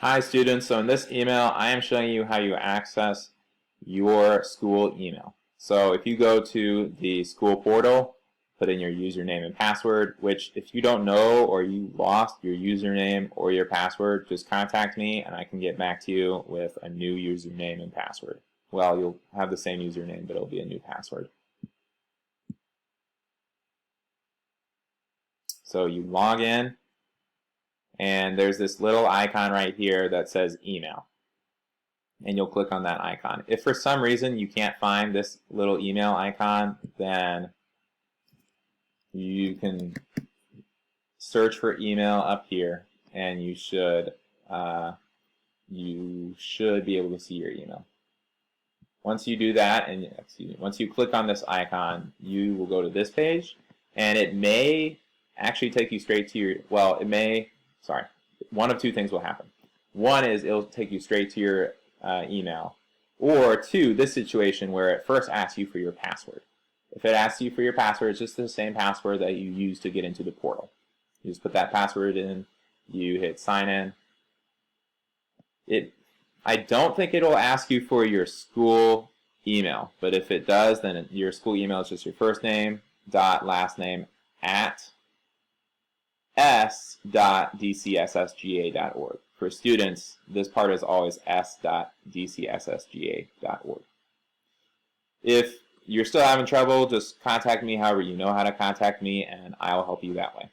Hi students, so in this email I am showing you how you access your school email. So if you go to the school portal, put in your username and password, which if you don't know or you lost your username or your password, just contact me and I can get back to you with a new username and password. Well, you'll have the same username, but it'll be a new password. So you log in, and there's this little icon right here that says email. And you'll click on that icon. If for some reason you can't find this little email icon, then you can search for email up here, and you should be able to see your email. Once you do that, and once you click on this icon, you will go to this page, and it may actually take you straight to your, one of two things will happen. One is it'll take you straight to your email, or two, this situation where it first asks you for your password. If it asks you for your password, it's just the same password that you use to get into the portal. You just put that password in, you hit sign in. I don't think it'll ask you for your school email, but if it does, then your school email is just your first name dot last name at s.dcssga.org. For students, this part is always s.dcssga.org. If you're still having trouble, just contact me however you know how to contact me, and I'll help you that way.